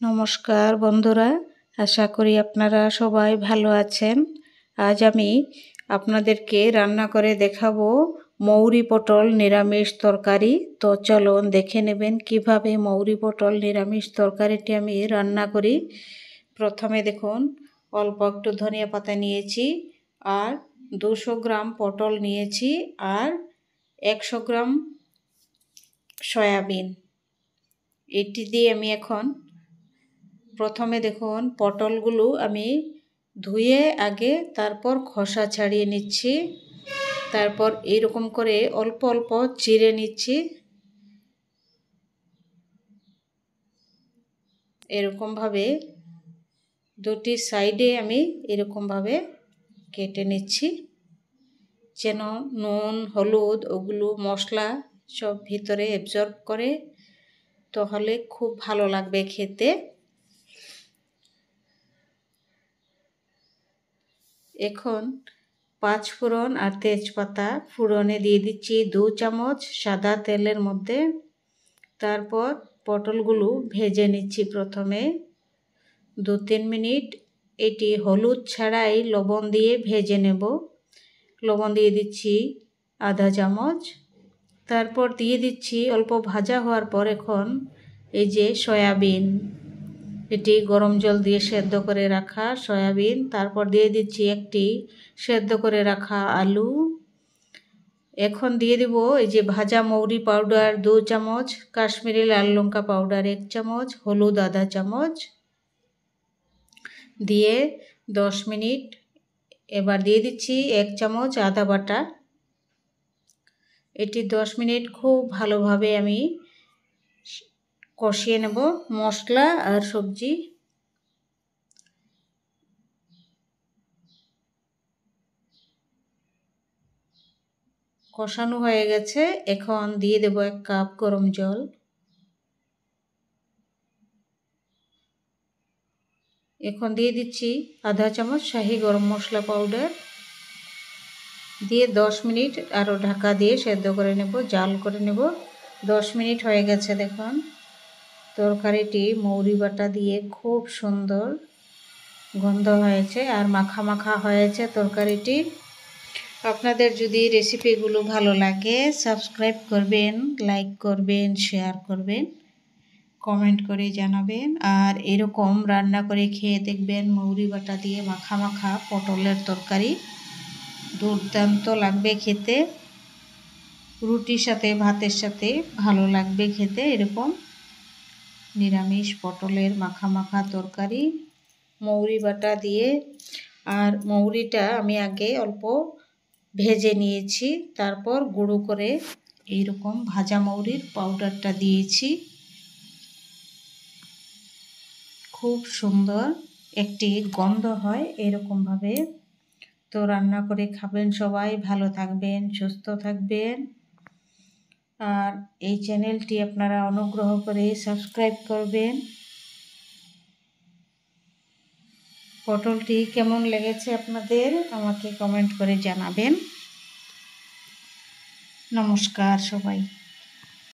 নমস্কার বন্ধুরা, আশা করি আপনারা সবাই ভালো আছেন। আজ আমি আপনাদেরকে রান্না করে দেখাবো মৌরি পটল নিরামিষ তরকারি। তো চলুন দেখে নেবেন কিভাবে মৌরি পটল নিরামিষ তরকারিটি আমি রান্না করি। প্রথমে দেখুন, অল্প একটু ধনিয়া পাতা নিয়েছি, আর 200 গ্রাম পটল নিয়েছি, আর 100 গ্রাম সয়াবিন। এটি দিয়ে আমি এখন প্রথমে দেখুন পটলগুলো আমি ধুয়ে আগে তারপর খোসা ছাড়িয়ে নিচ্ছি। তারপর এইরকম করে অল্প অল্প চিড়ে নিচ্ছি। এরকমভাবে দুটি সাইডে আমি এরকমভাবে কেটে নিচ্ছি, যেন নুন হলুদ ওগুলো মশলা সব ভিতরে অ্যাবজর্ব করে, তাহলে খুব ভালো লাগবে খেতে। এখন 5 ফোড়ন আর তেজপাতা ফোড়নে দিয়ে দিচ্ছি 2 চামচ সাদা তেলের মধ্যে। তারপর পটলগুলো ভেজে নিচ্ছি প্রথমে 2-3 মিনিট। এটি হলুদ ছাড়াই লবণ দিয়ে ভেজে নেব। লবণ দিয়ে দিচ্ছি আধা চামচ। তারপর দিয়ে দিচ্ছি অল্প ভাজা হওয়ার পর এখন এই যে সয়াবিন, এটি গরম জল দিয়ে সেদ্ধ করে রাখা সয়াবিন। তারপর দিয়ে দিচ্ছি একটি সেদ্ধ করে রাখা আলু। এখন দিয়ে দেব এই যে ভাজা মৌরি পাউডার 2 চামচ, কাশ্মীরি লাল লঙ্কা পাউডার 1 চামচ, হলুদ আধা চামচ দিয়ে 10 মিনিট। এবার দিয়ে দিচ্ছি 1 চামচ আদা বাটা। এটি 10 মিনিট খুব ভালোভাবে আমি কষিয়ে নেব মশলা আর সবজি। কষানো হয়ে গেছে, এখন দিয়ে দেব 1 কাপ গরম জল। এখন দিয়ে দিচ্ছি আধা চামচ শাহি গরম মশলা পাউডার দিয়ে 10 মিনিট আরও ঢাকা দিয়ে সেদ্ধ করে নেব, জাল করে নেব। 10 মিনিট হয়ে গেছে, দেখুন তরকারিটি মৌরি বাটা দিয়ে খুব সুন্দর গন্ধ হয়েছে আর মাখা মাখা হয়েছে তরকারিটি। আপনাদের যদি রেসিপিগুলো ভালো লাগে সাবস্ক্রাইব করবেন, লাইক করবেন, শেয়ার করবেন, কমেন্ট করে জানাবেন। আর এরকম রান্না করে খেয়ে দেখবেন মৌরি বাটা দিয়ে মাখা মাখা পটলের তরকারি দুর্দান্ত লাগবে খেতে। রুটির সাথে ভাতের সাথে ভালো লাগবে খেতে এরকম নিরামিষ পটলের মাখা মাখা তরকারি মৌরি বাটা দিয়ে। আর মৌরিটা আমি আগে অল্প ভেজে নিয়েছি, তারপর গুঁড়ো করে এইরকম ভাজা মৌরির পাউডারটা দিয়েছি। খুব সুন্দর একটি গন্ধ হয় এরকমভাবে। তো রান্না করে খাবেন সবাই, ভালো থাকবেন, সুস্থ থাকবেন। আর এই চ্যানেলটি আপনারা অনুগ্রহ করে সাবস্ক্রাইব করবেন। পটলটি কেমন লেগেছে আপনাদের আমাকে কমেন্ট করে জানাবেন। নমস্কার সবাই।